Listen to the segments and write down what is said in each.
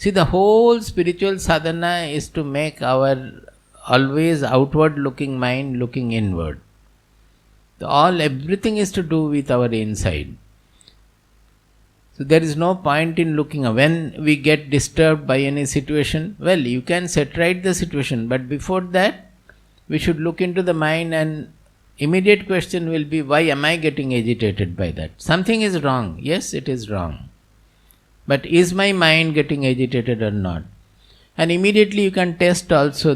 See, the whole spiritual sadhana is to make our always outward looking mind looking inward. Everything is to do with our inside. So there is no point in looking. When we get disturbed by any situation, well, you can set right the situation, but before that, we should look into the mind, and immediate question will be, why am I getting agitated by that? Something is wrong. Yes, it is wrong. But is my mind getting agitated or not? And immediately you can test also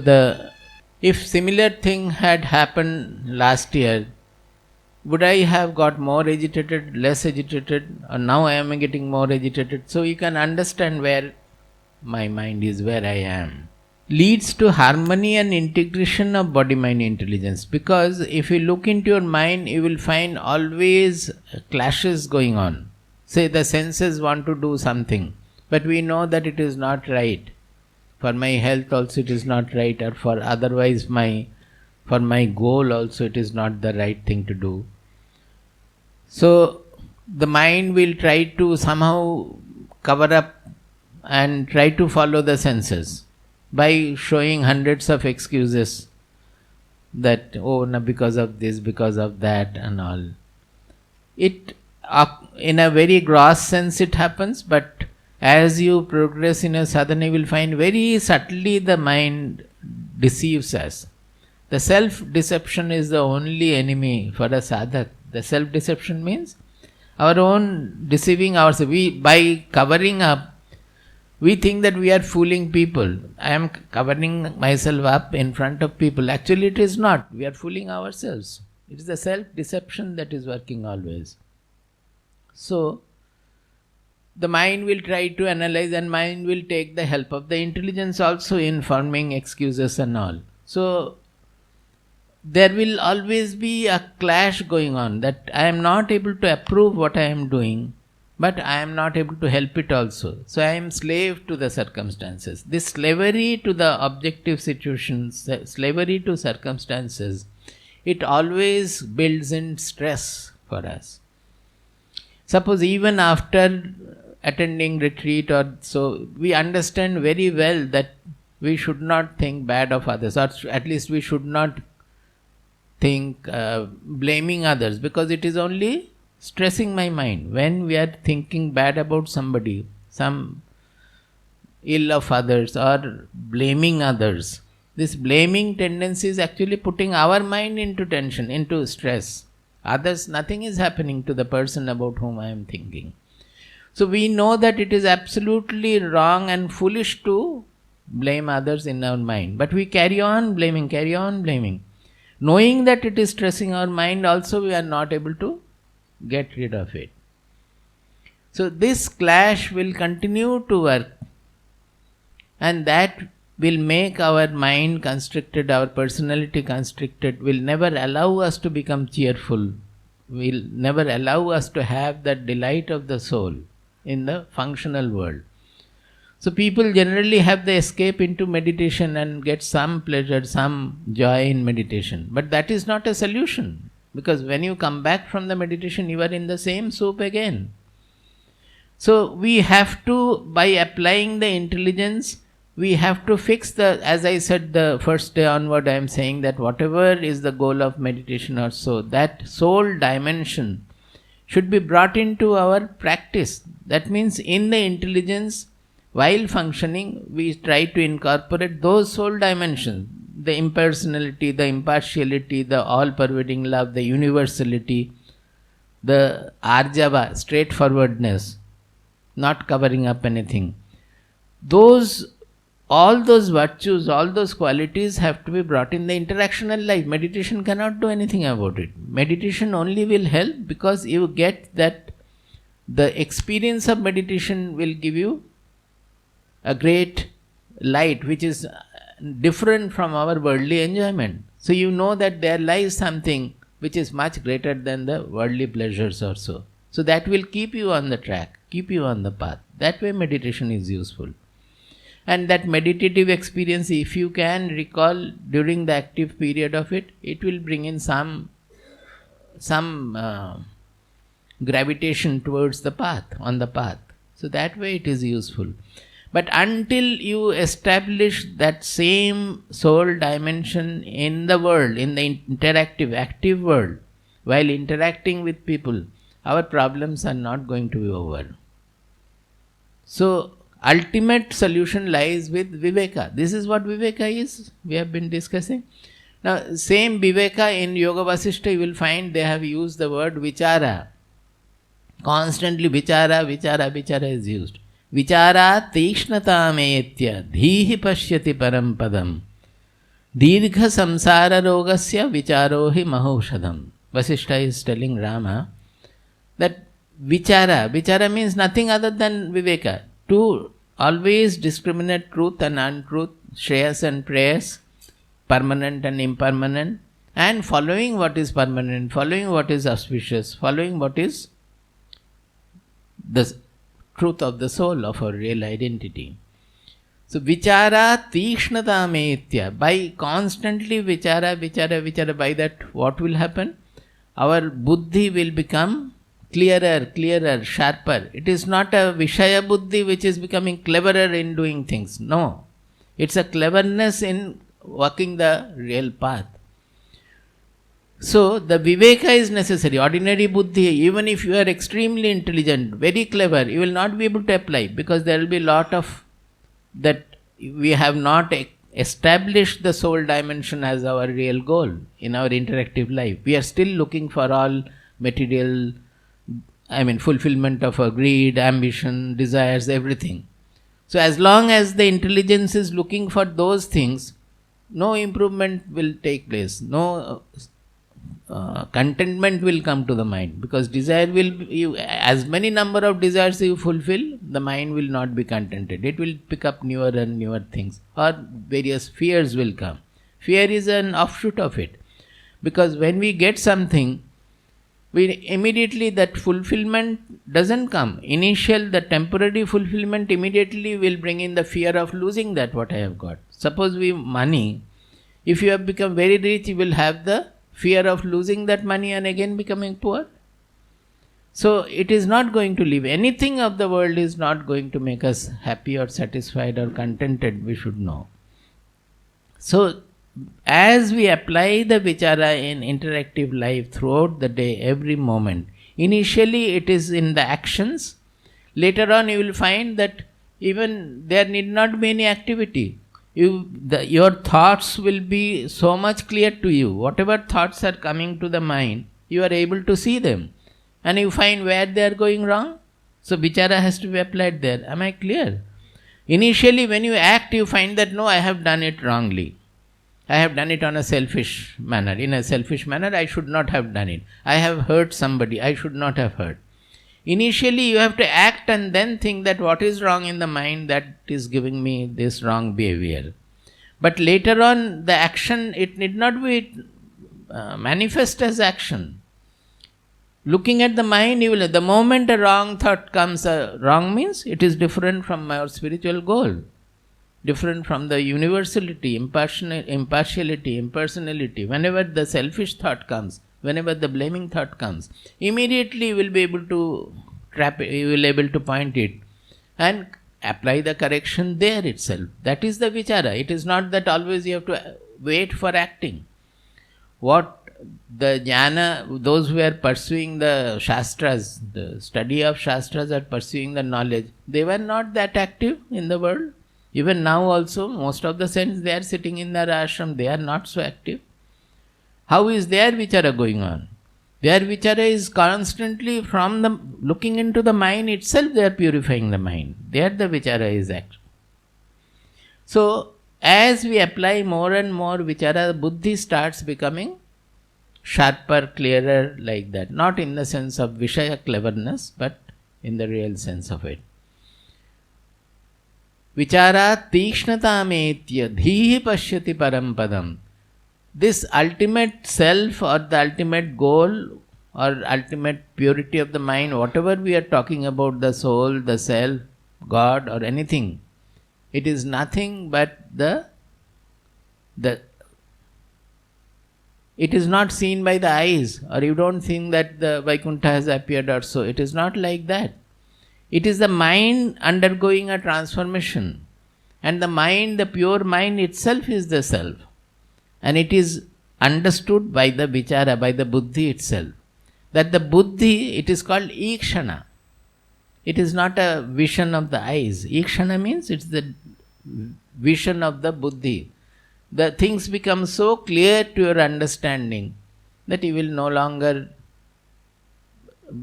if similar thing had happened last year, would I have got more agitated, less agitated, or now I am getting more agitated? So you can understand where my mind is, where I am. Leads to harmony and integration of body-mind intelligence. Because if you look into your mind, you will find always clashes going on. Say the senses want to do something, but we know that it is not right. For my health also it is not right, or for otherwise for my goal also it is not the right thing to do. So the mind will try to somehow cover up and try to follow the senses by showing hundreds of excuses that, oh, no, because of this, because of that and all. It in a very gross sense it happens, but as you progress in a sadhana, you will find very subtly the mind deceives us. The self-deception is the only enemy for a sadhak. The self-deception means our own deceiving ourselves. By covering up, we think that we are fooling people. I am covering myself up in front of people. Actually, it is not. We are fooling ourselves. It is the self-deception that is working always. So, the mind will try to analyze, and mind will take the help of the intelligence also in forming excuses and all. So, there will always be a clash going on, that I am not able to approve what I am doing, but I am not able to help it also. So I am slave to the circumstances. This slavery to the objective situations, slavery to circumstances, it always builds in stress for us. Suppose even after attending retreat or so, we understand very well that we should not think bad of others, or at least we should not think blaming others, because it is only stressing my mind. When we are thinking bad about somebody, some ill of others or blaming others, this blaming tendency is actually putting our mind into tension, into stress. Others, nothing is happening to the person about whom I am thinking. So we know that it is absolutely wrong and foolish to blame others in our mind, but we carry on blaming. Knowing that it is stressing our mind also, we are not able to get rid of it. So this clash will continue to work, and that will make our mind constricted, our personality constricted, will never allow us to become cheerful, will never allow us to have that delight of the soul in the functional world. So people generally have the escape into meditation and get some pleasure, some joy in meditation. But that is not a solution, because when you come back from the meditation, you are in the same soup again. So we have to, by applying the intelligence, we have to fix as I said the first day onward, I am saying that whatever is the goal of meditation or so, that soul dimension should be brought into our practice. That means in the intelligence, while functioning, we try to incorporate those soul dimensions, the impersonality, the impartiality, the all-pervading love, the universality, the arjava, straightforwardness, not covering up anything. All those virtues, all those qualities have to be brought in the interactional life. Meditation cannot do anything about it. Meditation only will help because you get that the experience of meditation will give you a great light which is different from our worldly enjoyment. So you know that there lies something which is much greater than the worldly pleasures or so. So that will keep you on the track, keep you on the path. That way meditation is useful. And that meditative experience, if you can recall during the active period of it, it will bring in some gravitation towards the path, on the path. So that way it is useful. But until you establish that same soul dimension in the world, in the interactive, active world, while interacting with people, our problems are not going to be over. So, ultimate solution lies with Viveka. This is what Viveka is, we have been discussing. Now, same Viveka in Yoga Vasishtha, you will find they have used the word Vichara. Constantly Vichara, Vichara, Vichara is used. Vichara Tikshnatam Dhihi Pashyati Param Padam Dirgha Samsara Rogasya Vicharohi Mahaushadam. Vasishtha is telling Rama that Vichara means nothing other than Viveka. To always discriminate truth and untruth, shreyas and prayas, permanent and impermanent, and following what is permanent, following what is auspicious, following what is the truth of the soul, of our real identity. So, Vichara Tikshnatam by constantly Vichara, by that what will happen? Our Buddhi will become clearer, sharper. It is not a Vishaya Buddhi which is becoming cleverer in doing things. No. It's a cleverness in walking the real path. So, the Viveka is necessary. Ordinary Buddhi, even if you are extremely intelligent, very clever, you will not be able to apply, because there will be a lot of that we have not established the soul dimension as our real goal in our interactive life. We are still looking for all material, fulfillment of our greed, ambition, desires, everything. So, as long as the intelligence is looking for those things, no improvement will take place. No contentment will come to the mind, because desire will, as many number of desires you fulfill, the mind will not be contented. It will pick up newer and newer things, or various fears will come. Fear is an offshoot of it, because when we get something, we immediately, that fulfillment doesn't come. The temporary fulfillment immediately will bring in the fear of losing that what I have got. Suppose money, if you have become very rich, you will have the fear of losing that money and again becoming poor. So, it is not going to leave. Anything of the world is not going to make us happy or satisfied or contented, we should know. So, as we apply the Vichara in interactive life throughout the day, every moment, initially it is in the actions. Later on you will find that even there need not be any activity. Your thoughts will be so much clear to you. Whatever thoughts are coming to the mind, you are able to see them. And you find where they are going wrong. So, Vichara has to be applied there. Am I clear? Initially when you act, you find that no, I have done it wrongly. I have done it on a selfish manner. In a selfish manner, I should not have done it. I have hurt somebody, I should not have hurt. Initially, you have to act and then think that what is wrong in the mind that is giving me this wrong behavior. But later on, the action, it need not be manifest as action. Looking at the mind, the moment a wrong thought comes, wrong means it is different from our spiritual goal. Different from the universality, impartiality, impersonality. Whenever the selfish thought comes, whenever the blaming thought comes, immediately you will be able to trap it, you will be able to point it and apply the correction there itself. That is the Vichara. It is not that always you have to wait for acting. What the jnana, those who are pursuing the Shastras, the study of Shastras are pursuing the knowledge, they were not that active in the world. Even now also, most of the saints, they are sitting in their ashram, they are not so active. How is their Vichara going on? Their Vichara is constantly from the looking into the mind itself, they are purifying the mind. There the Vichara is active. So, as we apply more and more Vichara, Buddhi starts becoming sharper, clearer, like that. Not in the sense of Vishaya cleverness, but in the real sense of it. Vichara Tikshnatam Dhihi Pashyati Param Padam. This ultimate self or the ultimate goal or ultimate purity of the mind, whatever we are talking about, the soul, the self, God or anything, it is nothing but it is not seen by the eyes, or you don't think that the Vaikuntha has appeared or so. It is not like that. It is the mind undergoing a transformation. And the mind, the pure mind itself is the self. And it is understood by the vichara, by the buddhi itself. That the buddhi, it is called ikshana. It is not a vision of the eyes. Ikshana means it's the vision of the buddhi. The things become so clear to your understanding that you will no longer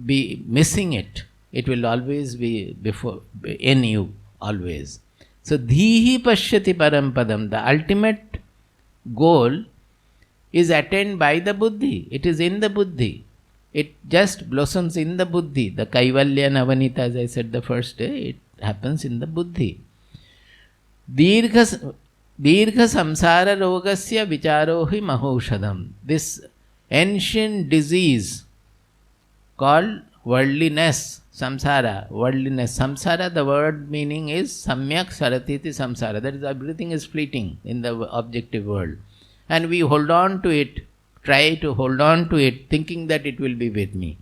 be missing it. It will always be before in you, always. So, dhihi pashyati parampadam, the ultimate goal is attained by the buddhi. It is in the buddhi. It just blossoms in the buddhi. The Kaivalya Navanita, as I said the first day, it happens in the buddhi. Dirgha samsara rogasya vicharohi mahaushadam. This ancient disease called worldliness, samsara, worldliness. Samsara, the word meaning is samyak saratiti samsara. That is, everything is fleeting in the objective world. And we hold on to it, try to hold on to it, thinking that it will be with me.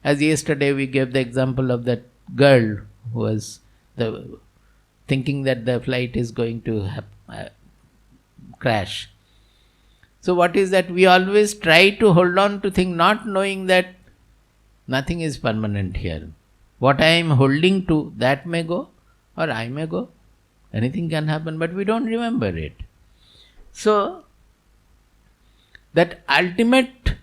As yesterday we gave the example of that girl who was thinking that the flight is going to crash. So what is that? We always try to hold on to things, not knowing that nothing is permanent here. What I am holding to, that may go or I may go. Anything can happen, but we don't remember it. So, that ultimate,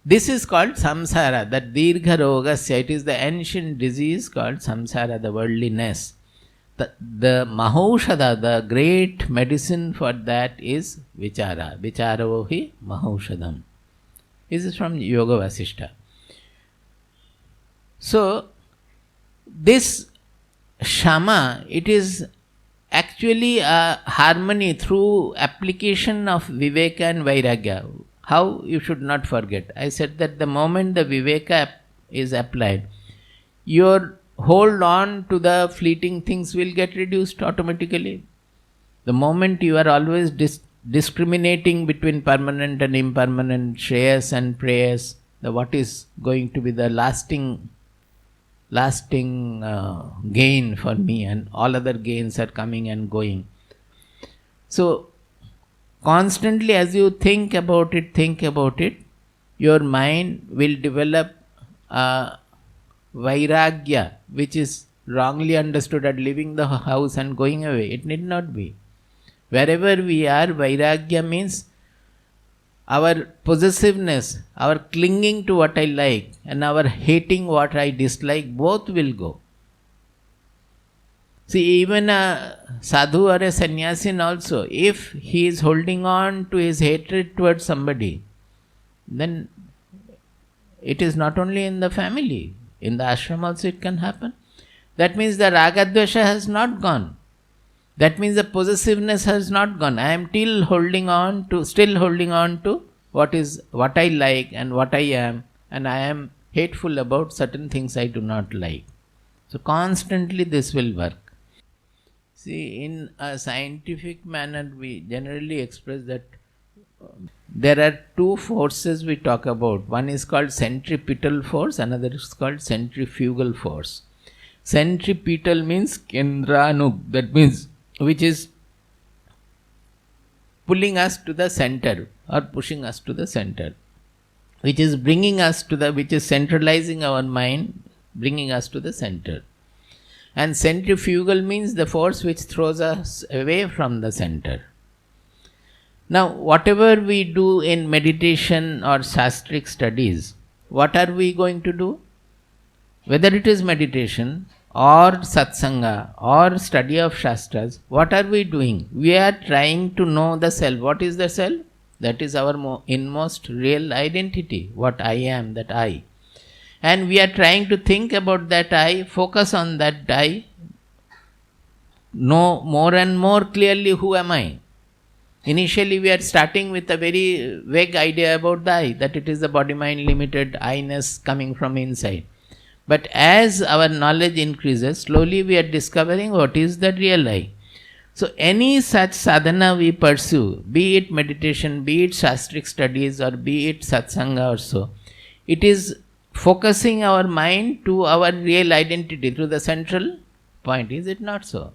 this is called samsara, that dirgha rogasya. It is the ancient disease called samsara, the worldliness. The mahaushada, the great medicine for that is vichara. Vicharohi mahaushadam. This is from Yoga Vasishtha. So, this shama, it is actually a harmony through application of viveka and vairagya. How? You should not forget. I said that the moment the viveka is applied, your hold on to the fleeting things will get reduced automatically. The moment you are always discriminating between permanent and impermanent, shreyas and preyas, what is going to be the lasting gain for me, and all other gains are coming and going. So, constantly as you think about it, your mind will develop vairagya, which is wrongly understood as leaving the house and going away. It need not be. Wherever we are, vairagya means our possessiveness, our clinging to what I like and our hating what I dislike, both will go. See, even a sadhu or a sannyasin also, if he is holding on to his hatred towards somebody, then it is not only in the family, in the ashram also it can happen. That means the ragadvesha has not gone. That means the possessiveness has not gone. I am still holding on to what I like and what I am, and I am hateful about certain things I do not like. So constantly this will work. See, in a scientific manner, we generally express that there are two forces we talk about. One is called centripetal force, another is called centrifugal force. Centripetal means kendranuk, that means which is pulling us to the center or pushing us to the center, which is which is centralizing our mind, bringing us to the center. And centrifugal means the force which throws us away from the center. Now, whatever we do in meditation or shastric studies, what are we going to do? Whether it is meditation or satsanga or study of shastras, what are we doing? We are trying to know the self. What is the self? That is our inmost real identity, what I am, that I. And we are trying to think about that I, focus on that I, know more and more clearly who am I. Initially we are starting with a very vague idea about the I, that it is the body-mind limited I-ness coming from inside. But as our knowledge increases, slowly we are discovering what is the real I. So any such sadhana we pursue, be it meditation, be it shastric studies, or be it satsanga or so, it is focusing our mind to our real identity, to the central point. Is it not so?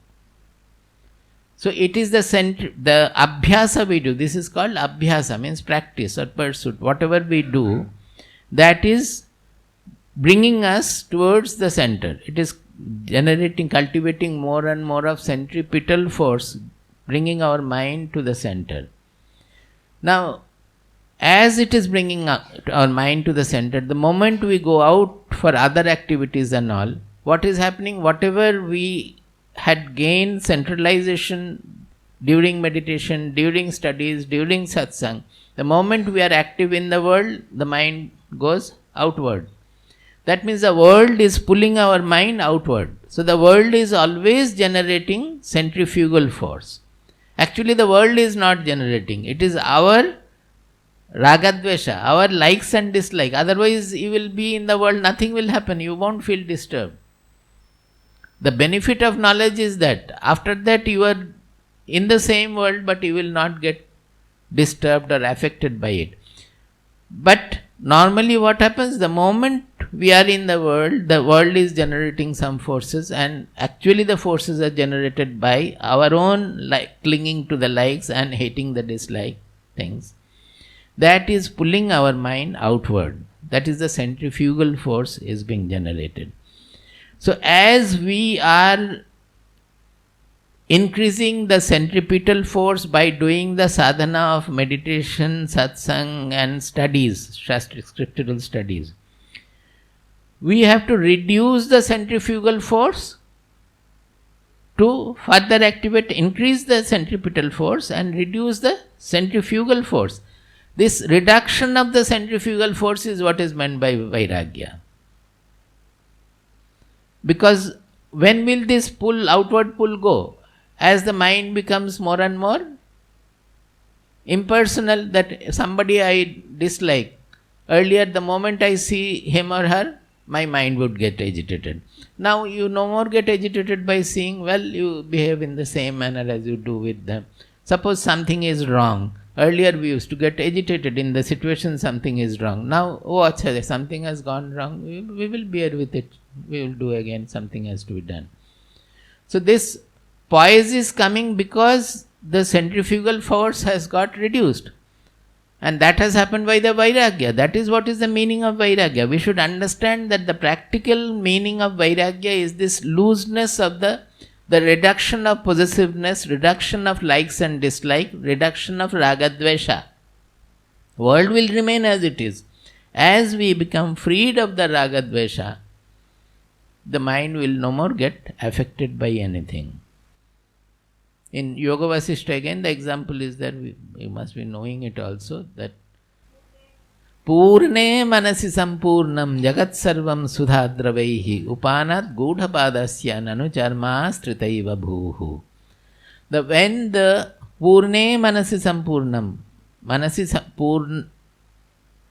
So it is the abhyasa we do. This is called abhyasa, means practice or pursuit. Whatever we do, that is bringing us towards the center. It is generating, cultivating more and more of centripetal force, bringing our mind to the center. Now, as it is bringing our mind to the center, the moment we go out for other activities and all, what is happening? Whatever we had gained centralization during meditation, during studies, during satsang, the moment we are active in the world, the mind goes outward. That means the world is pulling our mind outward. So the world is always generating centrifugal force. Actually, the world is not generating. It is our ragadvesha, our likes and dislikes. Otherwise, you will be in the world, nothing will happen. You won't feel disturbed. The benefit of knowledge is that after that you are in the same world, but you will not get disturbed or affected by it. But normally what happens, the moment we are in the world is generating some forces, and actually the forces are generated by our own clinging to the likes and hating the dislike things. That is pulling our mind outward. That is the centrifugal force is being generated. So as we are increasing the centripetal force by doing the sadhana of meditation, satsang and studies, scriptural studies, we have to reduce the centrifugal force to further activate, increase the centripetal force and reduce the centrifugal force. This reduction of the centrifugal force is what is meant by Vairagya. Because when will this outward pull go? As the mind becomes more and more impersonal, that somebody I dislike, earlier the moment I see him or her, my mind would get agitated. Now you no more get agitated by seeing, well, you behave in the same manner as you do with them. Suppose something is wrong. Earlier we used to get agitated in the situation something is wrong. Now, something has gone wrong, we will bear with it. We will do again, something has to be done. So this poise is coming because the centrifugal force has got reduced. And that has happened by the Vairagya. That is what is the meaning of Vairagya. We should understand that the practical meaning of Vairagya is this looseness of the reduction of possessiveness, reduction of likes and dislikes, reduction of ragadvesha. World will remain as it is. As we become freed of the ragadvesha, the mind will no more get affected by anything. In Yoga Vasishta again, the example is there, you must be knowing it also, that Purne manasi sampurnam jagat sarvam sudhadravaihi upanat gudhapadasya nanucharma stritaiva bhuhu. When the Purne manasi sampurnam,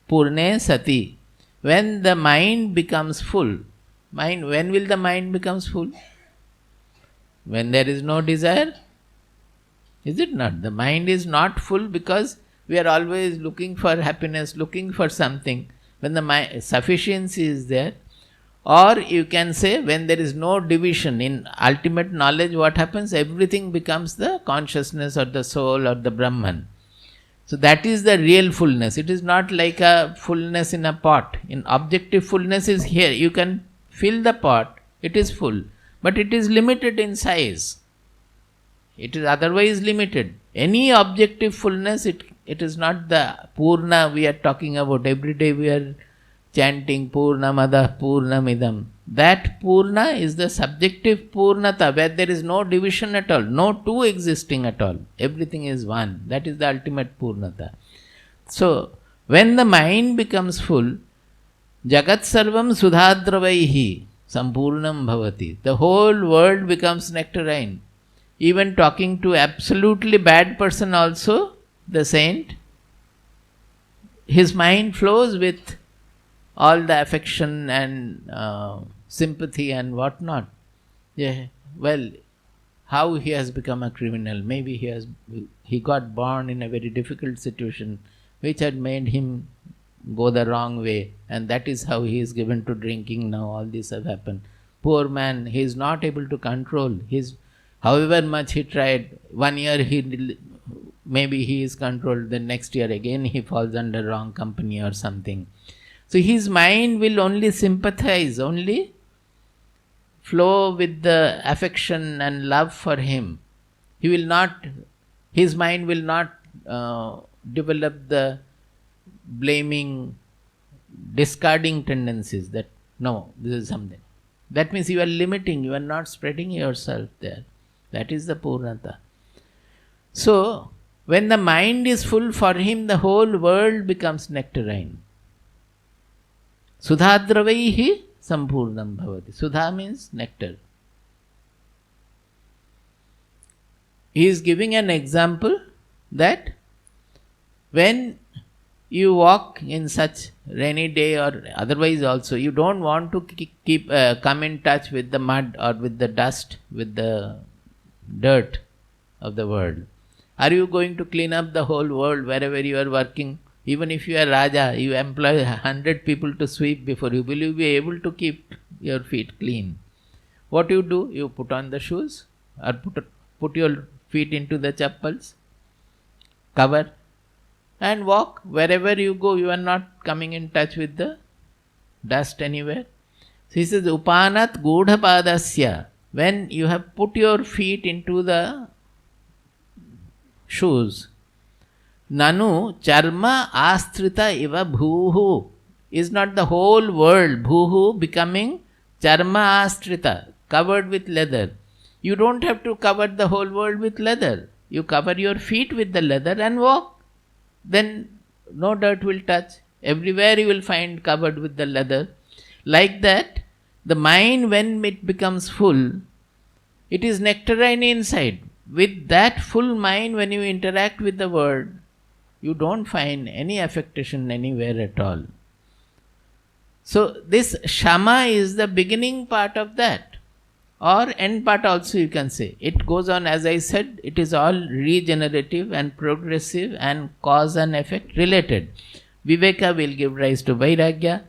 Purne sati, when the mind becomes full, when will the mind becomes full? When there is no desire? Is it not? The mind is not full because we are always looking for happiness, looking for something. When the sufficiency is there, or you can say when there is no division in ultimate knowledge, what happens? Everything becomes the consciousness or the soul or the Brahman. So that is the real fullness. It is not like a fullness in a pot. In objective fullness is here. You can fill the pot, it is full, but it is limited in size. It is otherwise limited. Any objective fullness, it is not the Purna we are talking about. Every day we are chanting Purnamada Purnamidam. That Purna is the subjective Purnata, where there is no division at all, no two existing at all. Everything is one. That is the ultimate Purnata. So, when the mind becomes full, Jagat Sarvam Sudhadravaihi Sampurnam Bhavati. The whole world becomes nectarine. Even talking to absolutely bad person also, the saint, his mind flows with all the affection and sympathy and what not. Yeah, well, how he has become a criminal? Maybe he got born in a very difficult situation which had made him go the wrong way, and that is how he is given to drinking now. All this have happened. Poor man, he is not able to control his, however much he tried. 1 year maybe he is controlled, then next year again he falls under wrong company or something. So his mind will only sympathize, only flow with the affection and love for him. He will not, his mind will not develop the blaming, discarding tendencies that no, this is something. That means you are limiting, you are not spreading yourself there. That is the Purnata. So, when the mind is full, for him the whole world becomes nectarine. Sudhadravaihi sampurnam bhavati. Sudha means nectar. He is giving an example that when you walk in such rainy day or otherwise also, you don't want to come in touch with the mud or with the dust, with the dirt of the world. Are you going to clean up the whole world wherever you are working? Even if you are Raja, you employ 100 people to sweep before you. Will you be able to keep your feet clean? What you do? You put on the shoes or put your feet into the chappals, cover, and walk. Wherever you go, you are not coming in touch with the dust anywhere. So he says, Upanat Gudhapadasya. When you have put your feet into the shoes, Nanu charma astrita iva bhuhu. Is not the whole world, bhuhu, becoming charma astrita, covered with leather. You don't have to cover the whole world with leather. You cover your feet with the leather and walk. Then no dirt will touch. Everywhere you will find covered with the leather. Like that, the mind, when it becomes full, it is nectarine inside. With that full mind, when you interact with the world, you don't find any affectation anywhere at all. So this Shama is the beginning part of that, or end part also you can say. It goes on, as I said, it is all regenerative and progressive and cause and effect related. Viveka will give rise to Vairagya.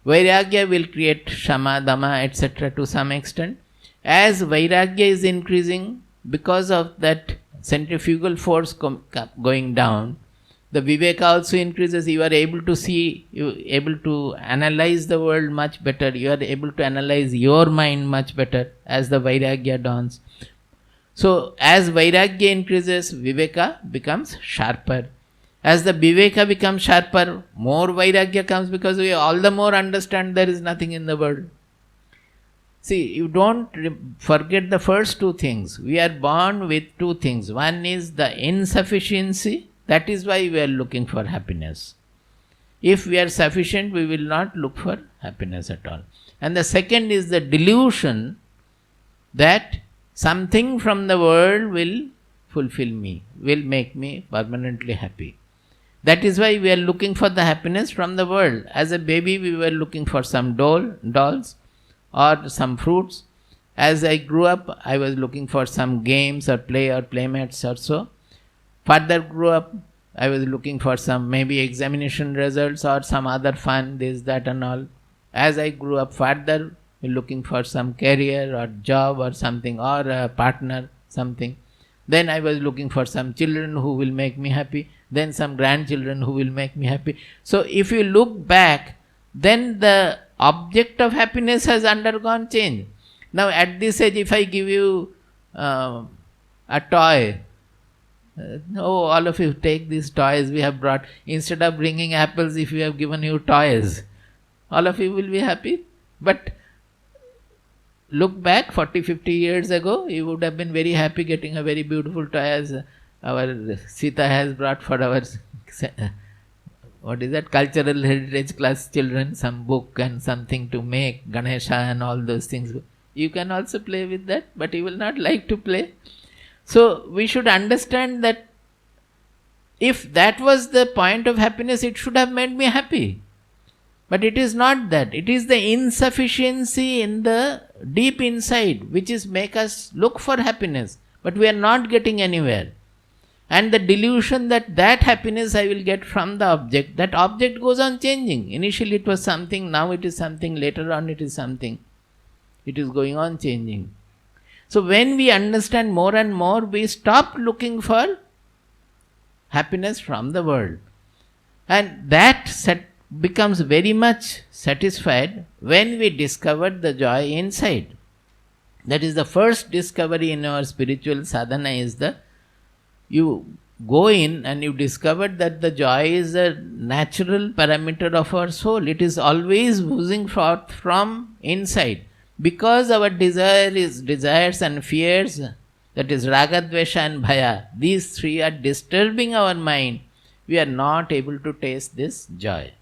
Vairagya will create Shama, Dama, etc. to some extent. As Vairagya is increasing, because of that centrifugal force going down, the Viveka also increases. You are able to see, you are able to analyze the world much better. You are able to analyze your mind much better as the Vairagya dawns. So, as Vairagya increases, Viveka becomes sharper. As the Viveka becomes sharper, more Vairagya comes because we all the more understand there is nothing in the world. See, you don't forget the first two things. We are born with two things. One is the insufficiency. That is why we are looking for happiness. If we are sufficient, we will not look for happiness at all. And the second is the delusion that something from the world will fulfill me, will make me permanently happy. That is why we are looking for the happiness from the world. As a baby, we were looking for some dolls or some fruits. As I grew up, I was looking for some games or play or playmates or so. Further grew up, I was looking for some maybe examination results or some other fun, this, that and all. As I grew up further, looking for some career or job or something, or a partner, something. Then I was looking for some children who will make me happy, then some grandchildren who will make me happy. So if you look back, then the object of happiness has undergone change. Now at this age, if I give you a toy, all of you take these toys we have brought. Instead of bringing apples, if we have given you toys, all of you will be happy. But look back 40-50 years ago, you would have been very happy getting a very beautiful toy as our Sita has brought for our cultural heritage class children, some book and something to make, Ganesha and all those things. You can also play with that, but you will not like to play. So we should understand that if that was the point of happiness, it should have made me happy. But it is not that. It is the insufficiency in the deep inside which is make us look for happiness. But we are not getting anywhere. And the delusion that that happiness I will get from the object, that object goes on changing. Initially it was something, now it is something, later on it is something. It is going on changing. So when we understand more and more, we stop looking for happiness from the world. And that becomes very much satisfied when we discover the joy inside. That is the first discovery in our spiritual sadhana, is you go in and you discover that the joy is a natural parameter of our soul. It is always oozing forth from inside. Because our desires and fears, that is raga, dvesha and bhaya, these three are disturbing our mind, we are not able to taste this joy.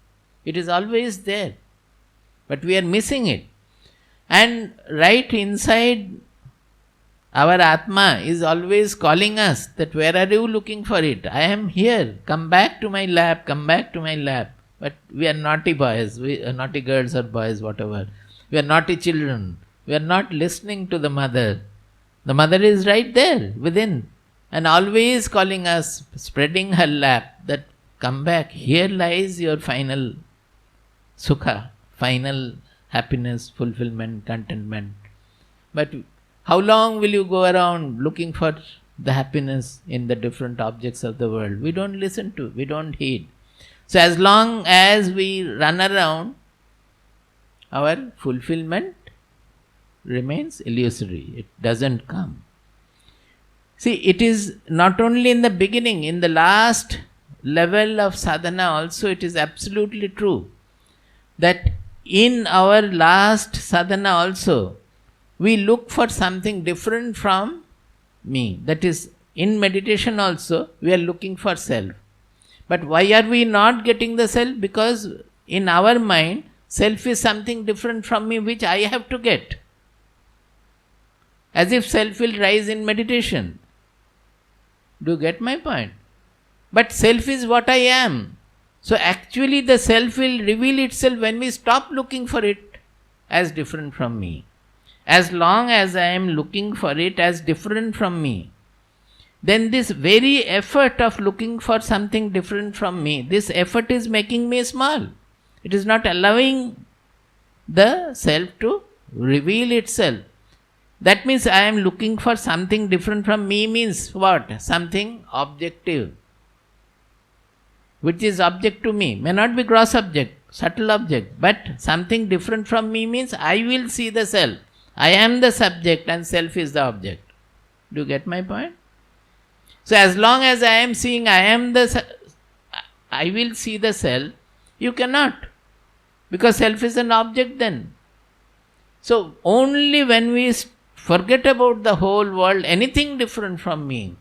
It is always there, but we are missing it. And right inside, our Atma is always calling us that where are you looking for it? I am here. Come back to my lap. Come back to my lap. But we are naughty boys, we are naughty girls or boys, whatever. We are naughty children. We are not listening to the mother. The mother is right there within and always calling us, spreading her lap, that come back. Here lies your final sukha, final happiness, fulfillment, contentment. But how long will you go around looking for the happiness in the different objects of the world? We don't listen to, we don't heed. So as long as we run around, our fulfillment remains illusory. It doesn't come. See, it is not only in the beginning, in the last level of sadhana also it is absolutely true that in our last sadhana also we look for something different from me. That is, in meditation also we are looking for self. But why are we not getting the self? Because in our mind, self is something different from me which I have to get. As if self will rise in meditation. Do you get my point? But self is what I am. So actually the self will reveal itself when we stop looking for it as different from me. As long as I am looking for it as different from me, then this very effort of looking for something different from me, this effort is making me small. It is not allowing the self to reveal itself. That means I am looking for something different from me means what? Something objective. Which is object to me. May not be gross object, subtle object, but something different from me means I will see the self. I am the subject and self is the object. Do you get my point? So as long as I am seeing I will see the self, you cannot. Because self is an object then. So only when we forget about the whole world, anything different from me,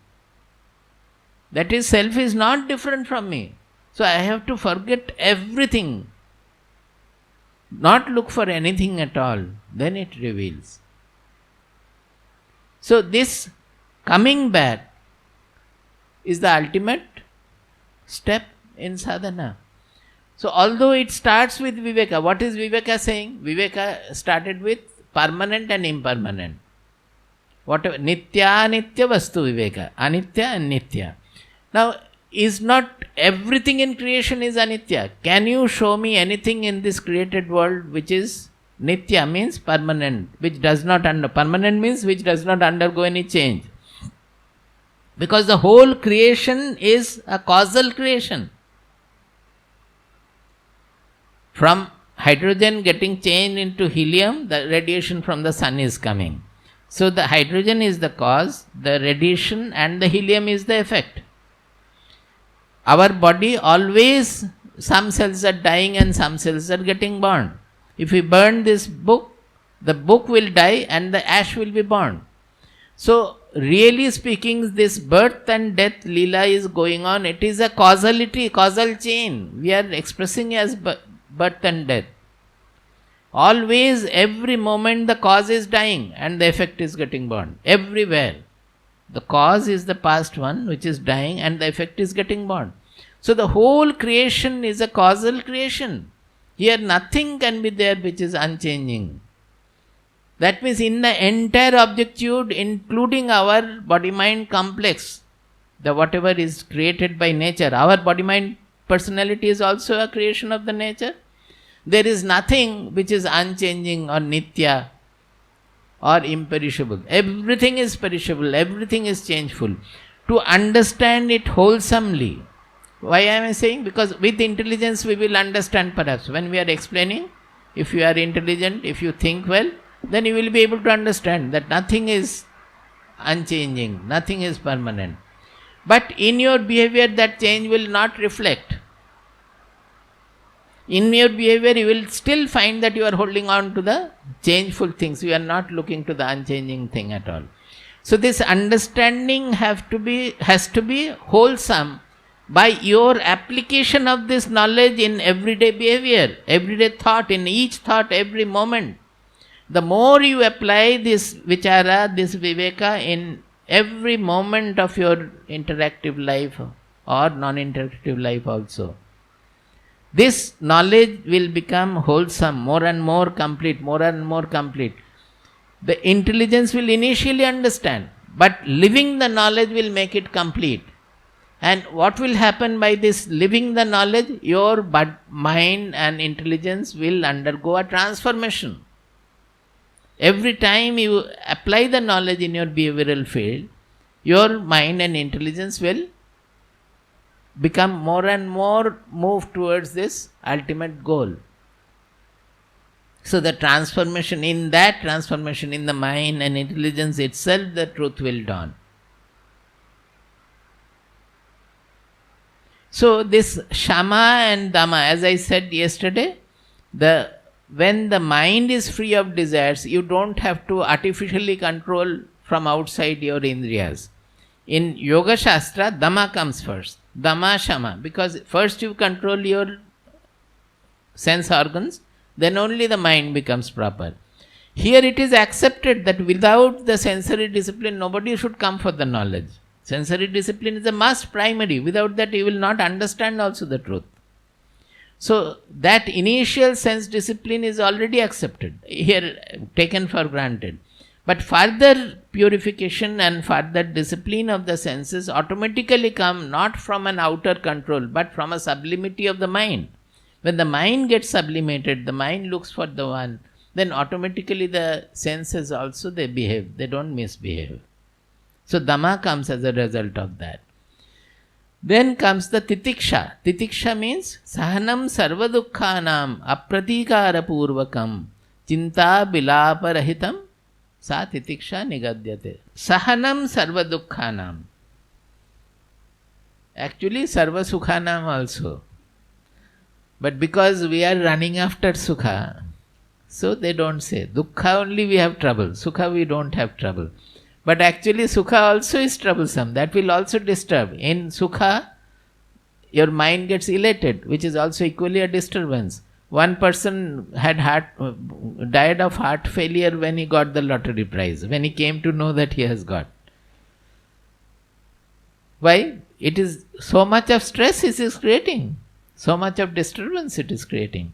that is, self is not different from me. So I have to forget everything. Not look for anything at all. Then it reveals. So this coming back is the ultimate step in sadhana. So although it starts with Viveka, what is Viveka saying? Viveka started with permanent and impermanent. Whatever, Nitya, Anitya, Vastu Viveka. Anitya and Nitya. Now, is not everything in creation is Anitya? Can you show me anything in this created world which is Nitya, means permanent, which does not permanent means which does not undergo any change? Because the whole creation is a causal creation. From hydrogen getting changed into helium, the radiation from the sun is coming. So the hydrogen is the cause, the radiation and the helium is the effect. Our body always, some cells are dying and some cells are getting born. If we burn this book, the book will die and the ash will be born. So really speaking, this birth and death Leela is going on. It is a causality, causal chain. We are expressing as birth and death. Always, every moment the cause is dying and the effect is getting born. Everywhere. The cause is the past one which is dying and the effect is getting born. So the whole creation is a causal creation. Here nothing can be there which is unchanging. That means in the entire objectitude, including our body-mind complex, The whatever is created by nature, our body, mind, personality is also a creation of the nature. There is nothing which is unchanging or nitya or imperishable. Everything is perishable, everything is changeful. To understand it wholesomely. Why am I saying? Because with intelligence we will understand perhaps. When we are explaining, if you are intelligent, if you think well, then you will be able to understand that nothing is unchanging, nothing is permanent. But in your behavior that change will not reflect. In your behavior you will still find that you are holding on to the changeful things. You are not looking to the unchanging thing at all. So this understanding has to be wholesome by your application of this knowledge in everyday behavior, everyday thought, in each thought, every moment. The more you apply this vichara, this viveka in every moment of your interactive life or non-interactive life also, this knowledge will become wholesome, more and more complete, more and more complete. The intelligence will initially understand, but living the knowledge will make it complete. And what will happen by this living the knowledge? Your mind and intelligence will undergo a transformation. Every time you apply the knowledge in your behavioral field, your mind and intelligence will become more and more moved towards this ultimate goal. So the transformation, in that transformation in the mind and intelligence itself, the truth will dawn. So this Shama and Dama, as I said yesterday, when the mind is free of desires, you don't have to artificially control from outside your indriyas. In Yoga Shastra, Dama comes first. Dama, Shama. Because first you control your sense organs, then only the mind becomes proper. Here it is accepted that without the sensory discipline, nobody should come for the knowledge. Sensory discipline is a must, primary. Without that, you will not understand also the truth. So that initial sense discipline is already accepted, here taken for granted. But further purification and further discipline of the senses automatically come not from an outer control, but from a sublimity of the mind. When the mind gets sublimated, the mind looks for the one, then automatically the senses also, they behave, they don't misbehave. So Dhamma comes as a result of that. Then comes the Titiksha. Titiksha means Sahanam Sarvadukkhanam Apratikara Purvakam Chinta Bilapa Rahitam Sa Titiksha Nigadyate. Sahanam Sarvadukkhanam. Actually Sarva Sukhanam also. But because we are running after Sukha, so they don't say. Dukkha only we have trouble. Sukha we don't have trouble. But actually Sukha also is troublesome. That will also disturb. In Sukha, your mind gets elated, which is also equally a disturbance. One person had died of heart failure when he got the lottery prize, when he came to know that he has got. Why? It is so much of stress it is creating. So much of disturbance it is creating.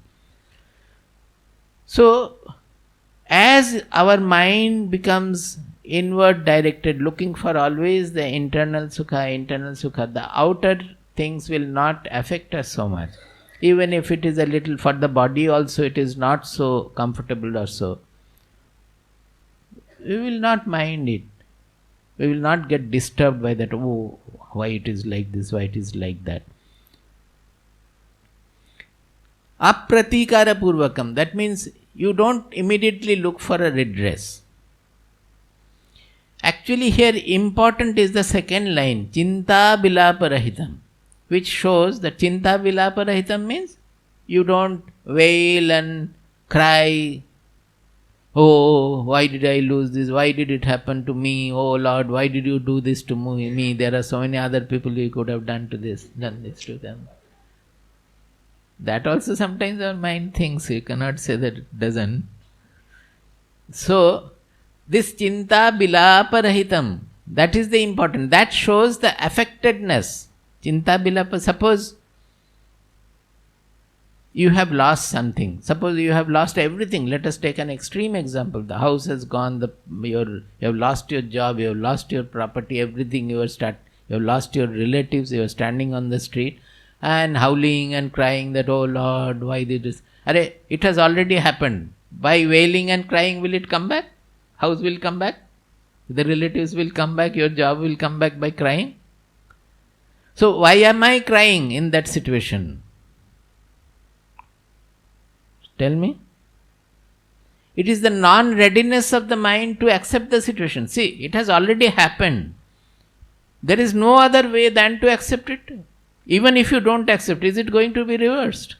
So, as our mind becomes inward directed, looking for always the internal sukha, the outer things will not affect us so much. Even if it is a little, for the body also it is not so comfortable or so. We will not mind it. We will not get disturbed by that, oh, why it is like this, why it is like that. Apratikara purvakam, that means you don't immediately look for a redress. Actually here important is the second line, Chinta Bilapa Rahitam, which shows that Chinta Bilapa Rahitam means you don't wail and cry, oh, why did I lose this, why did it happen to me, oh Lord, why did you do this to me, there are so many other people you could have done this to them. That also sometimes our mind thinks, you cannot say that it doesn't. So, this Chinta Bilapa Rahitam, that is the important. That shows the affectedness. Chinta Bilapa, suppose you have lost something. Suppose you have lost everything. Let us take an extreme example. The house has gone, you have lost your job, you have lost your property, everything You have lost your relatives, you are standing on the street and howling and crying that, oh Lord, why did this? It has already happened. By wailing and crying, will it come back? House will come back? The relatives will come back, your job will come back by crying? So why am I crying in that situation? Tell me. It is the non-readiness of the mind to accept the situation. See, it has already happened. There is no other way than to accept it. Even if you don't accept, is it going to be reversed?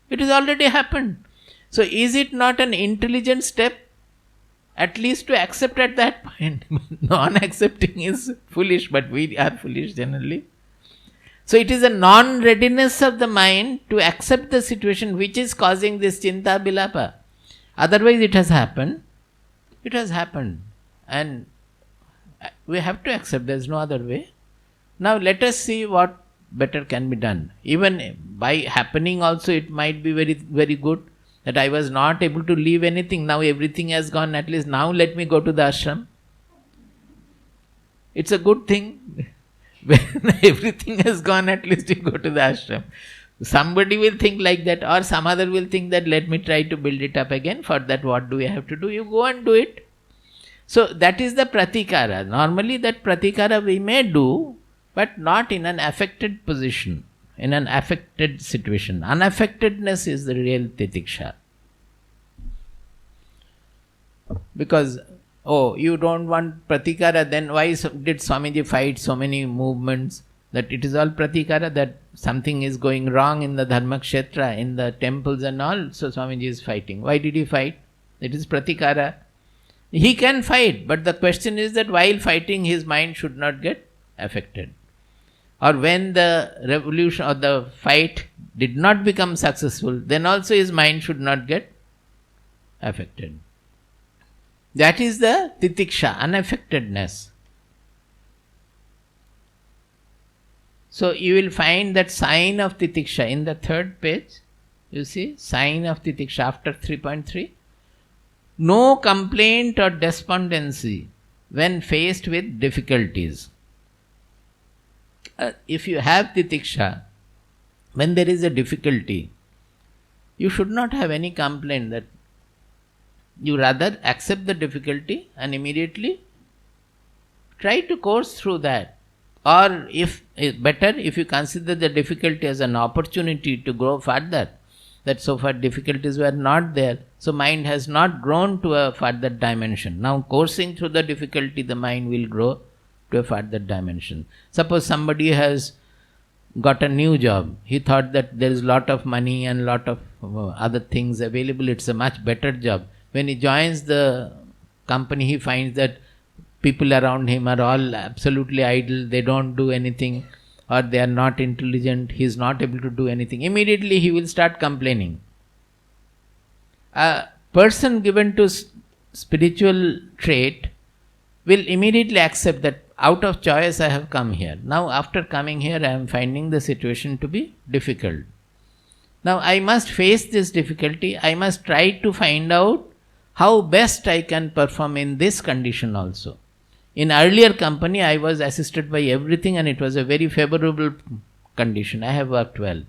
It has already happened. So is it not an intelligent step at least to accept at that point? Non-accepting is foolish, but we are foolish generally. So it is a non-readiness of the mind to accept the situation which is causing this chinta bilapa. Otherwise it has happened. It has happened. And we have to accept, there is no other way. Now let us see what better can be done. Even by happening also it might be very, very good that I was not able to leave anything. Now everything has gone. At least now let me go to the ashram. It's a good thing. When everything has gone, at least you go to the ashram. Somebody will think like that, or some other will think that let me try to build it up again. For that, what do we have to do? You go and do it. So that is the pratikara. Normally that pratikara we may do, but not in an affected position, in an affected situation. Unaffectedness is the real titiksha. Because, oh, you don't want pratikara, then why did Swamiji fight so many movements? That it is all pratikara, that something is going wrong in the dharmakshetra, in the temples and all, so Swamiji is fighting. Why did he fight? It is pratikara. He can fight, but the question is that while fighting his mind should not get affected. Or when the revolution or the fight did not become successful, then also his mind should not get affected. That is the titiksha, unaffectedness. So you will find that sign of titiksha in the third page. You see, sign of titiksha after 3.3. No complaint or despondency when faced with difficulties. If you have titiksha, when there is a difficulty, you should not have any complaint. That you rather accept the difficulty and immediately try to course through that. Or if better, if you consider the difficulty as an opportunity to grow further, that so far difficulties were not there, so mind has not grown to a further dimension. Now coursing through the difficulty, the mind will grow to a further dimension. Suppose somebody has got a new job. He thought that there is lot of money and lot of other things available. It's a much better job. When he joins the company, he finds that people around him are all absolutely idle. They don't do anything, or they are not intelligent. He is not able to do anything. Immediately he will start complaining. A person given to spiritual trait will immediately accept that out of choice I have come here. Now after coming here I am finding the situation to be difficult. Now I must face this difficulty. I must try to find out how best I can perform in this condition also. In earlier company I was assisted by everything and it was a very favorable condition. I have worked well.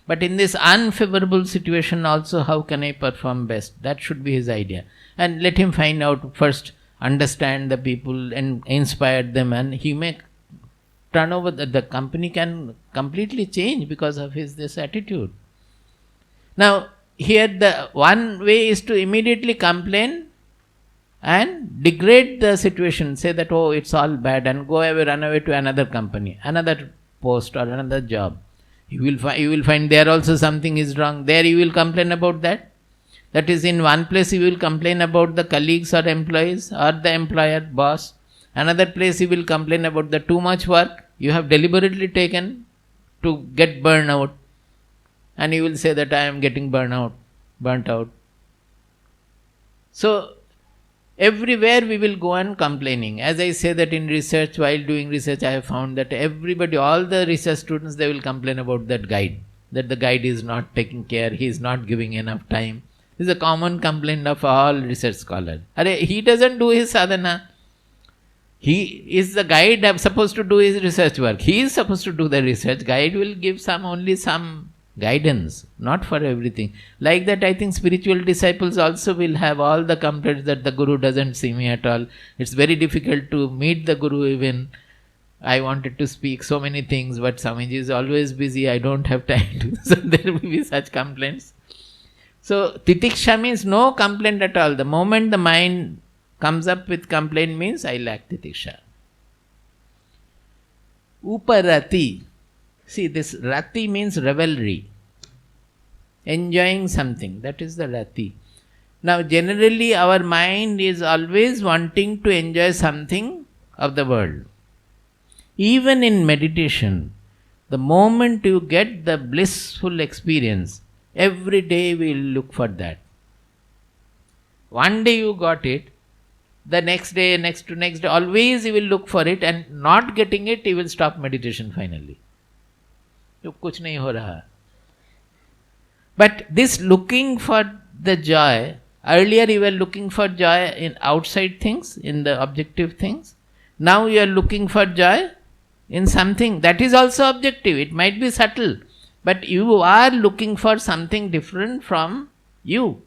But in this unfavorable situation also, how can I perform best? That should be his idea. And let him find out first, understand the people and inspire them, and he may turn over. The company can completely change because of this attitude. Now here the one way is to immediately complain and degrade the situation, say that oh it's all bad, and go away, run away to another company, another post or another job. You will find there also something is wrong. There you will complain about that. That is, in one place you will complain about the colleagues or employees or the employer, boss. Another place you will complain about the too much work you have deliberately taken to get burnt out. And you will say that I am getting burnt out. So everywhere we will go on complaining. As I say that in research, while doing research, I have found that everybody, all the research students, they will complain about that guide. That the guide is not taking care, he is not giving enough time. This is a common complaint of all research scholars. He doesn't do his sadhana. He is the guide supposed to do his research work. He is supposed to do the research. Guide will give only some guidance, not for everything. Like that, I think spiritual disciples also will have all the complaints that the Guru doesn't see me at all. It's very difficult to meet the Guru even. I wanted to speak so many things, but Swamiji is always busy. I don't have time to. So there will be such complaints. So titiksha means no complaint at all. The moment the mind comes up with complaint means I lack titiksha. Uparati. See, this rati means revelry. Enjoying something. That is the rati. Now generally our mind is always wanting to enjoy something of the world. Even in meditation, the moment you get the blissful experience, every day we will look for that. One day you got it, the next day, next day, always you will look for it, and not getting it, you will stop meditation finally. Kuch nahi ho raha. But this looking for the joy, earlier you were looking for joy in outside things, in the objective things. Now you are looking for joy in something that is also objective. It might be subtle, but you are looking for something different from you,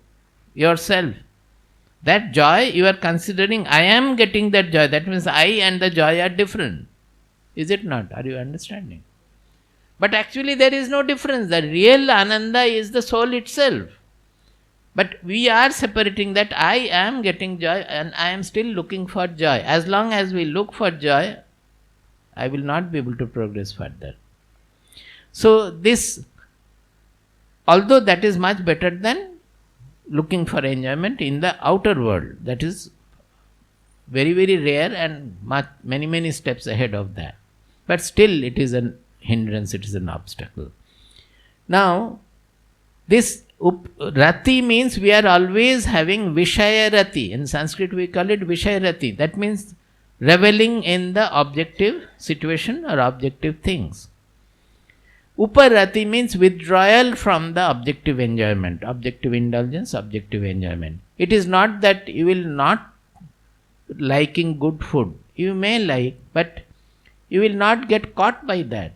yourself. That joy you are considering, I am getting that joy. That means I and the joy are different. Is it not? Are you understanding? But actually there is no difference. The real Ananda is the soul itself. But we are separating that I am getting joy and I am still looking for joy. As long as we look for joy, I will not be able to progress further. So this, although that is much better than looking for enjoyment in the outer world, that is very, very rare and many steps ahead of that. But still it is a hindrance, it is an obstacle. Now, this rati means we are always having vishaya rati. In Sanskrit we call it vishaya rati. That means reveling in the objective situation or objective things. Uparati means withdrawal from the objective enjoyment, objective indulgence, objective enjoyment. It is not that you will not liking good food. You may like, but you will not get caught by that.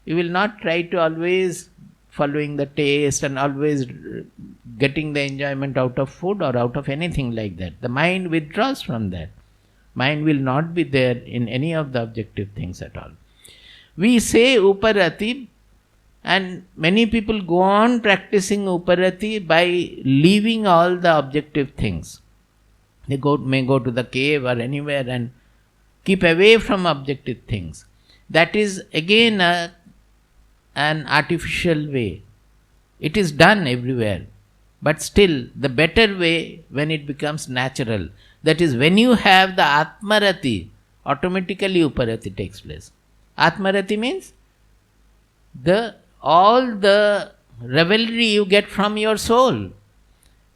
You will not try to always following the taste and always getting the enjoyment out of food or out of anything like that. The mind withdraws from that. Mind will not be there in any of the objective things at all. We say Uparati, and many people go on practicing Uparati by leaving all the objective things. They may go to the cave or anywhere and keep away from objective things. That is again an artificial way. It is done everywhere. But still, the better way when it becomes natural. That is, when you have the Atmarati, automatically Uparati takes place. Atmarati means all the revelry you get from your soul.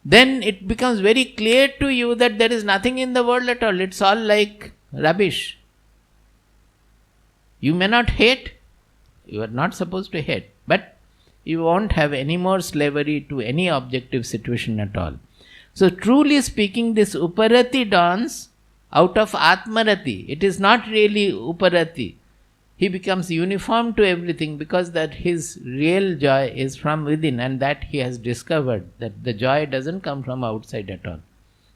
Then it becomes very clear to you that there is nothing in the world at all. It's all like rubbish. You may not hate. You are not supposed to hate. But you won't have any more slavery to any objective situation at all. So truly speaking, this Uparati dawns out of Atmarati. It is not really Uparati. He becomes uniform to everything because that his real joy is from within, and that he has discovered that the joy doesn't come from outside at all.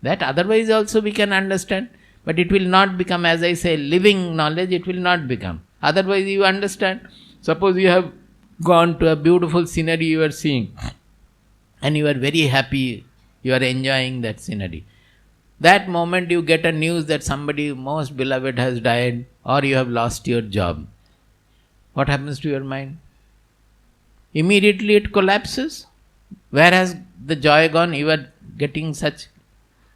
That otherwise also we can understand, but it will not become, as I say, living knowledge, it will not become. Otherwise you understand. Suppose you have gone to a beautiful scenery you are seeing and you are very happy, you are enjoying that scenery. That moment you get a news that somebody most beloved has died or you have lost your job. What happens to your mind? Immediately it collapses. Where has the joy gone? You are getting such,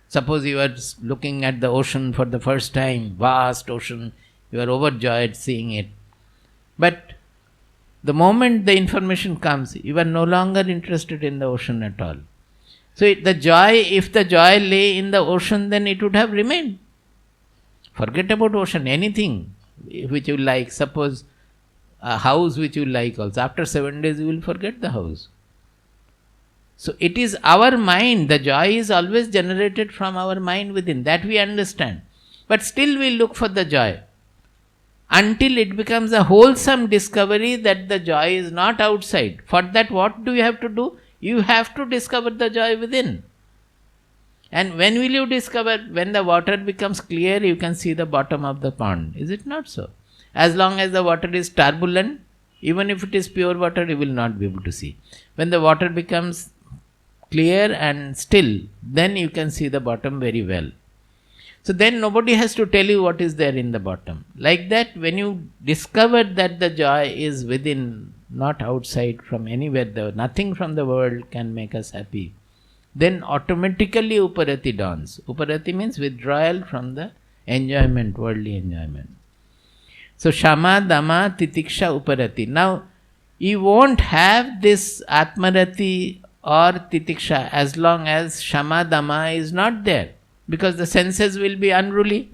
suppose you are looking at the ocean for the first time, vast ocean, you are overjoyed seeing it. But the moment the information comes, you are no longer interested in the ocean at all. So if the joy lay in the ocean, then it would have remained. Forget about ocean, anything which you like. Suppose a house which you like also. After 7 days you will forget the house. So it is our mind. The joy is always generated from our mind within. That we understand. But still we look for the joy. Until it becomes a wholesome discovery that the joy is not outside. For that, what do you have to do? You have to discover the joy within. And when will you discover? When the water becomes clear, you can see the bottom of the pond. Is it not so? As long as the water is turbulent, even if it is pure water, you will not be able to see. When the water becomes clear and still, then you can see the bottom very well. So then nobody has to tell you what is there in the bottom. Like that, when you discover that the joy is within, not outside from anywhere, nothing from the world can make us happy, then automatically Uparati dawns. Uparati means withdrawal from the enjoyment, worldly enjoyment. So Shama, Dama, Titiksha, Uparati. Now, you won't have this Atmarati or Titiksha as long as Shama, Dama is not there. Because the senses will be unruly,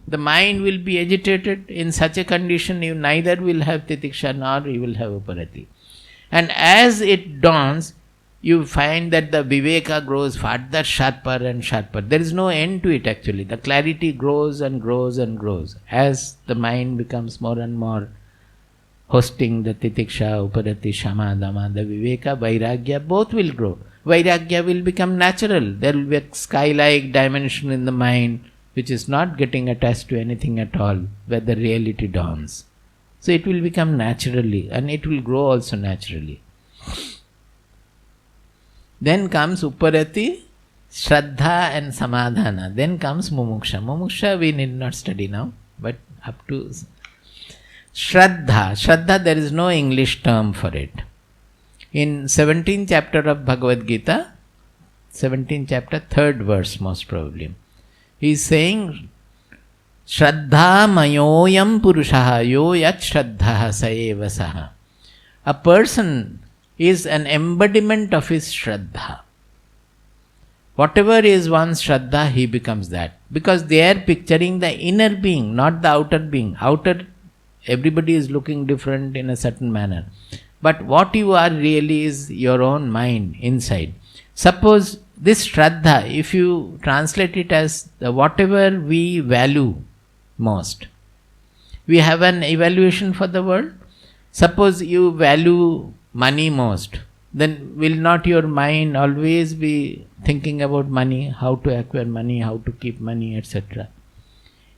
the mind will be agitated. In such a condition, you neither will have Titiksha nor you will have Uparati. And as it dawns, you find that the Viveka grows further sharper and sharper. There is no end to it actually. The clarity grows and grows and grows. As the mind becomes more and more hosting the Titiksha, Uparati, Shama, Dama, the Viveka, Vairagya, both will grow. Vairagya will become natural. There will be a sky-like dimension in the mind which is not getting attached to anything at all, where the reality dawns. So it will become naturally and it will grow also naturally. Then comes Uparati, Shraddha and Samadhana. Then comes Mumuksha. Mumuksha we need not study now, but up to Shraddha. Shraddha, there is no English term for it. In 17th chapter of Bhagavad Gita, 17th chapter, 3rd verse most probably, he is saying, Shraddha mayoyam purushaha yo yat shraddha saeva saha. A person is an embodiment of his Shraddha. Whatever is one's Shraddha, he becomes that. Because they are picturing the inner being, not the outer being. Outer, everybody is looking different in a certain manner. But what you are really is your own mind inside. Suppose this Shraddha, if you translate it as whatever we value most. We have an evaluation for the world. Suppose you value money most, then will not your mind always be thinking about money, how to acquire money, how to keep money, etc.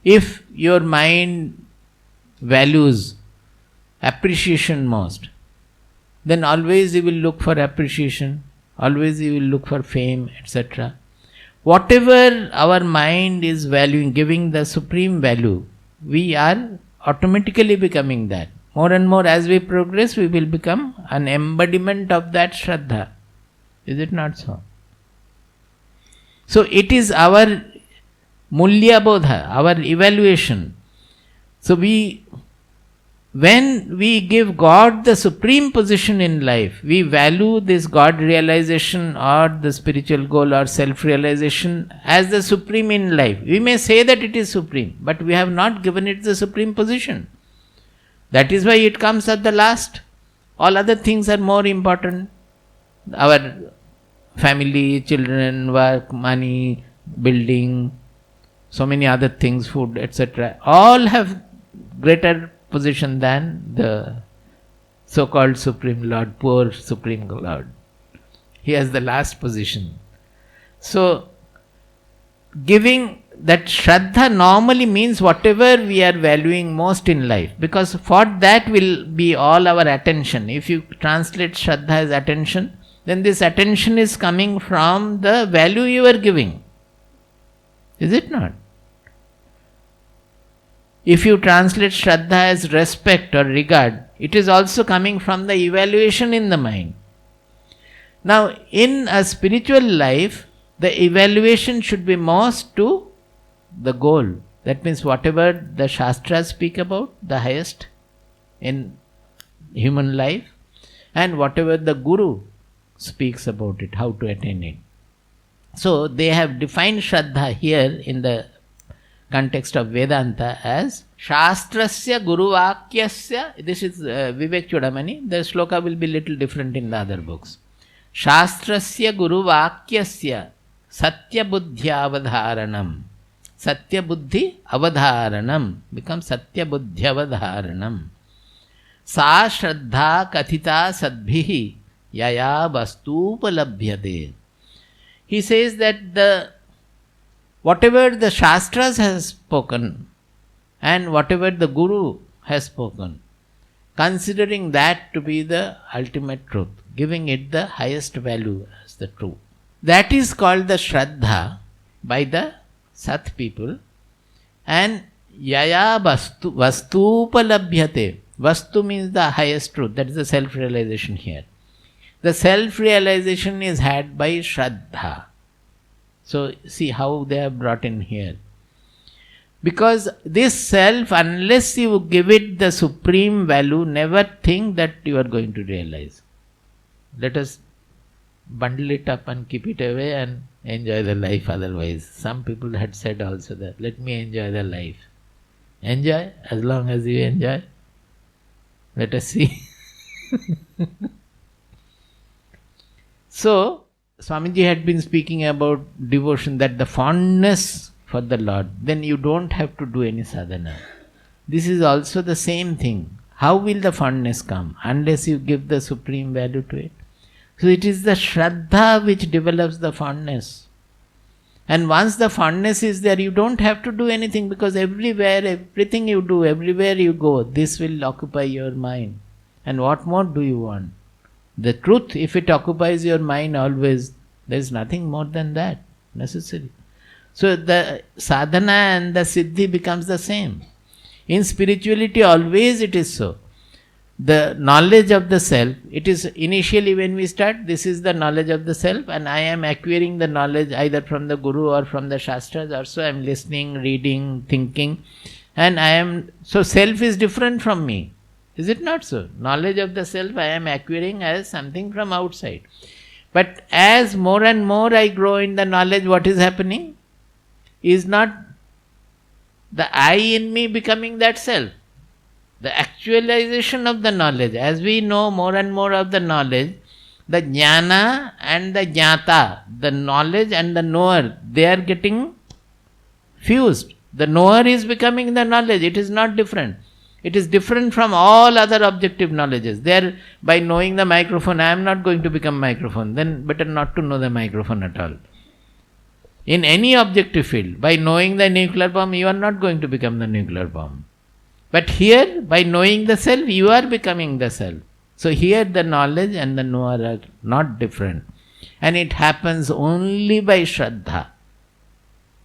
If your mind values appreciation most, then always you will look for appreciation, always you will look for fame, etc. Whatever our mind is valuing, giving the supreme value, we are automatically becoming that. More and more as we progress, we will become an embodiment of that Shraddha. Is it not so? So it is our Mulya Bodha, our evaluation. So when we give God the supreme position in life, we value this God realization or the spiritual goal or self-realization as the supreme in life. We may say that it is supreme, but we have not given it the supreme position. That is why it comes at the last. All other things are more important. Our family, children, work, money, building, so many other things, food, etc. all have greater position than the so-called Supreme Lord, poor Supreme Lord. He has the last position. So, giving that Shraddha normally means whatever we are valuing most in life, because for that will be all our attention. If you translate Shraddha as attention, then this attention is coming from the value you are giving. Is it not? If you translate Shraddha as respect or regard, it is also coming from the evaluation in the mind. Now, in a spiritual life, the evaluation should be most to the goal. That means whatever the Shastras speak about, the highest in human life, and whatever the Guru speaks about it, how to attain it. So, they have defined Shraddha here in the context of Vedanta as Shastrasya Guruvakyasya. This is Vivek Chudamani. The shloka will be little different in the other books. Shastrasya Guruvakyasya Satya Buddhyavadharanam Satya Buddhi Avadharanam becomes Satya Buddhi Avadharanam. Sa Shraddha Kathita Sadbhihi Yaya Vastupalabhyate. He says that whatever the Shastras has spoken and whatever the Guru has spoken, considering that to be the ultimate truth, giving it the highest value as the truth. That is called the Shraddha by the Sat people. And Yaya Vastupalabhyate. Vastu means the highest truth. That is the self-realization here. The self-realization is had by Shraddha. So see how they are brought in here. Because this self, unless you give it the supreme value, never think that you are going to realize. Let us bundle it up and keep it away and enjoy the life otherwise. Some people had said also that, let me enjoy the life. Enjoy as long as you enjoy. Let us see. So, Swamiji had been speaking about devotion, that the fondness for the Lord, then you don't have to do any sadhana. This is also the same thing. How will the fondness come? Unless you give the supreme value to it. So it is the Shraddha which develops the fondness. And once the fondness is there, you don't have to do anything, because everywhere, everything you do, everywhere you go, this will occupy your mind. And what more do you want? The truth, if it occupies your mind always, there is nothing more than that necessary. So the sadhana and the siddhi becomes the same. In spirituality always it is so. The knowledge of the self, it is initially when we start, this is the knowledge of the self, and I am acquiring the knowledge either from the Guru or from the Shastras, or so I am listening, reading, thinking, and I am, so self is different from me. Is it not so? Knowledge of the self I am acquiring as something from outside. But as more and more I grow in the knowledge, what is happening? Is not the I in me becoming that self. The actualization of the knowledge. As we know more and more of the knowledge, the jnana and the jnata, the knowledge and the knower, they are getting fused. The knower is becoming the knowledge. It is not different. It is different from all other objective knowledges. There, by knowing the microphone, I am not going to become microphone. Then better not to know the microphone at all. In any objective field, by knowing the nuclear bomb, you are not going to become the nuclear bomb. But here, by knowing the self, you are becoming the self. So here the knowledge and the knower are not different. And it happens only by Shraddha.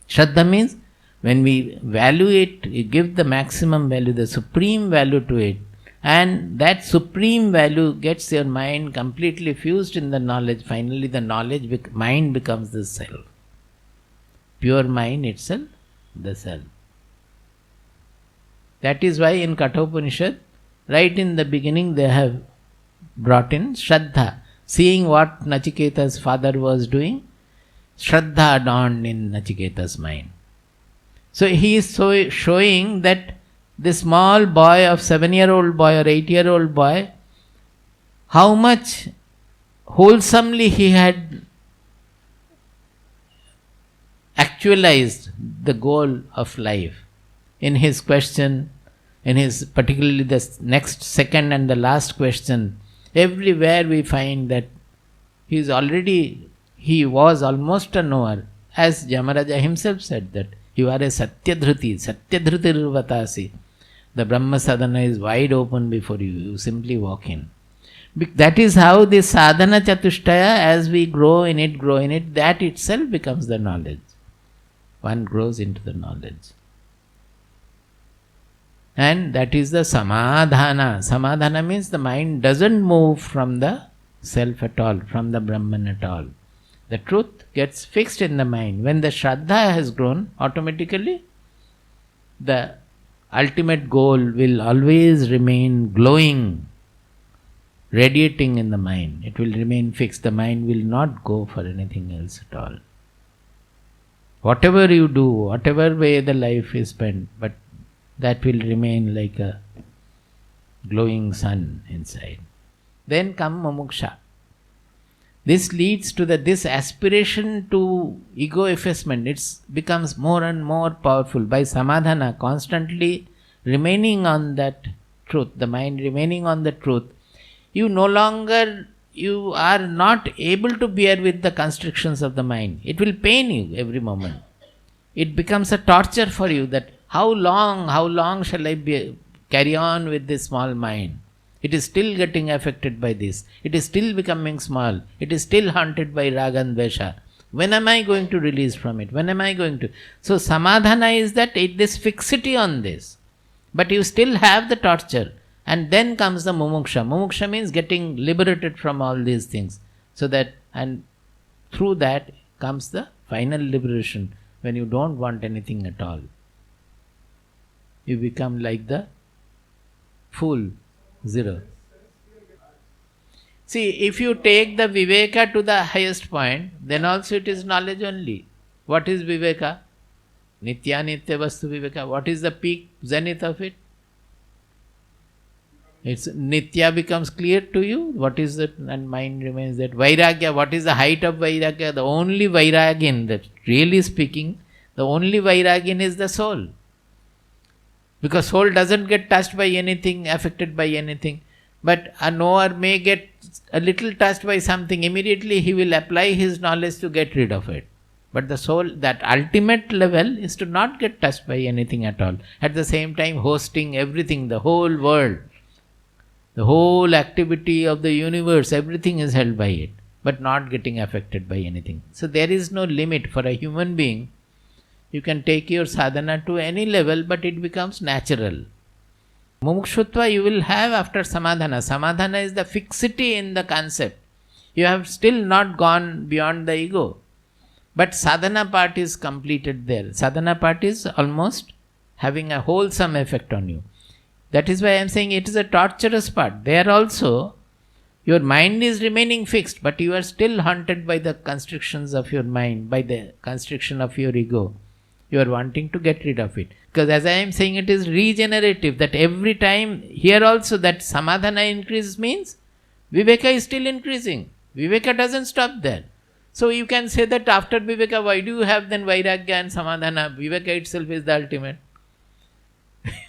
Shraddha means, when we value it, we give the maximum value, the supreme value to it. And that supreme value gets your mind completely fused in the knowledge. Finally the mind becomes the self. Pure mind itself, the self. That is why in Kathopanishad, right in the beginning, they have brought in Shraddha. Seeing what Nachiketa's father was doing, Shraddha dawned in Nachiketa's mind. So he is showing that this small boy of 7-year-old boy or 8-year-old boy, how much wholesomely he had actualized the goal of life. In his question, in his particularly the next second and the last question, everywhere we find that he was almost a knower. As Yamaraja himself said that, you are a Satyadhrutirvatasi. The Brahma sadhana is wide open before you. You simply walk in. That is how this sadhana chatushtaya, as we grow in it, that itself becomes the knowledge. One grows into the knowledge. And that is the samadhana. Samadhana means the mind doesn't move from the self at all, from the Brahman at all. The truth gets fixed in the mind. When the Shraddha has grown, automatically the ultimate goal will always remain glowing, radiating in the mind. It will remain fixed. The mind will not go for anything else at all. Whatever you do, whatever way the life is spent, but that will remain like a glowing sun inside. Then come mumuksha. This leads to this aspiration to ego effacement. It becomes more and more powerful. By samadhana, constantly remaining on that truth, the mind remaining on the truth, you are not able to bear with the constrictions of the mind. It will pain you every moment. It becomes a torture for you that how long shall I carry on with this small mind? It is still getting affected by this. It is still becoming small. It is still haunted by raga and dvesha. When am I going to release from it? When am I going to? So samadhana is this fixity on this. But you still have the torture. And then comes the mumuksha. Mumuksha means getting liberated from all these things. So that, and through that comes the final liberation, when you don't want anything at all. You become like the fool, zero. See, if you take the viveka to the highest point, then also it is knowledge only. What is viveka? Nitya nitya vastu viveka. What is the peak zenith of it? It's nitya becomes clear to you. What is that? And mind remains that. Vairagya, what is the height of vairagya? The only vairagyan, that really speaking, the only vairagyan is the soul. Because soul doesn't get touched by anything, affected by anything. But a knower may get a little touched by something. Immediately he will apply his knowledge to get rid of it. But the soul, that ultimate level, is to not get touched by anything at all. At the same time hosting everything, the whole world. The whole activity of the universe, everything is held by it, but not getting affected by anything. So there is no limit for a human being. You can take your sadhana to any level, but it becomes natural. Mumukshutva you will have after samadhana. Samadhana is the fixity in the concept. You have still not gone beyond the ego. But sadhana part is completed there. Sadhana part is almost having a wholesome effect on you. That is why I am saying it is a torturous part. There also, your mind is remaining fixed, but you are still haunted by the constrictions of your mind, by the constriction of your ego. You are wanting to get rid of it. Because as I am saying, it is regenerative, that every time, here also that samadhana increases means, viveka is still increasing. Viveka doesn't stop there. So you can say that after viveka, why do you have then vairagya and samadhana? Viveka itself is the ultimate.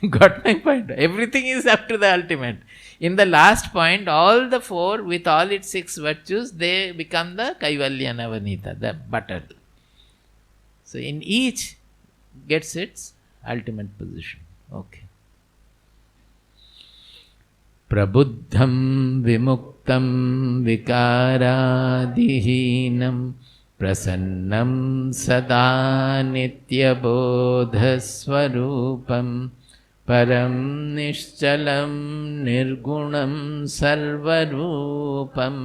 Got my point? Everything is up to the ultimate. In the last point, all the four, with all its 6 virtues, they become the Kaivalya Navanita, the butter. So in each gets its ultimate position. Okay. Prabuddham vimuktam vikaradihinam prasannam sada nitya bodhaswarupam param nishchalam nirgunam sarvarupam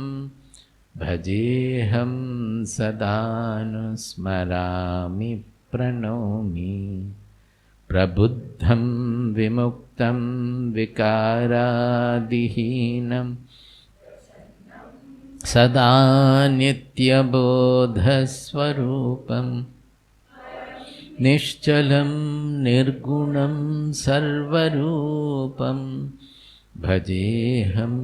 bhajeham sadanusmarami pranomi. Prabuddham vimuktam vikaradihinam sada nitya bodhaswarupam nishchalam nirgunam sarvarupam bhajeham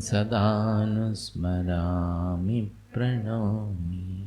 sadanusmarami pranomi.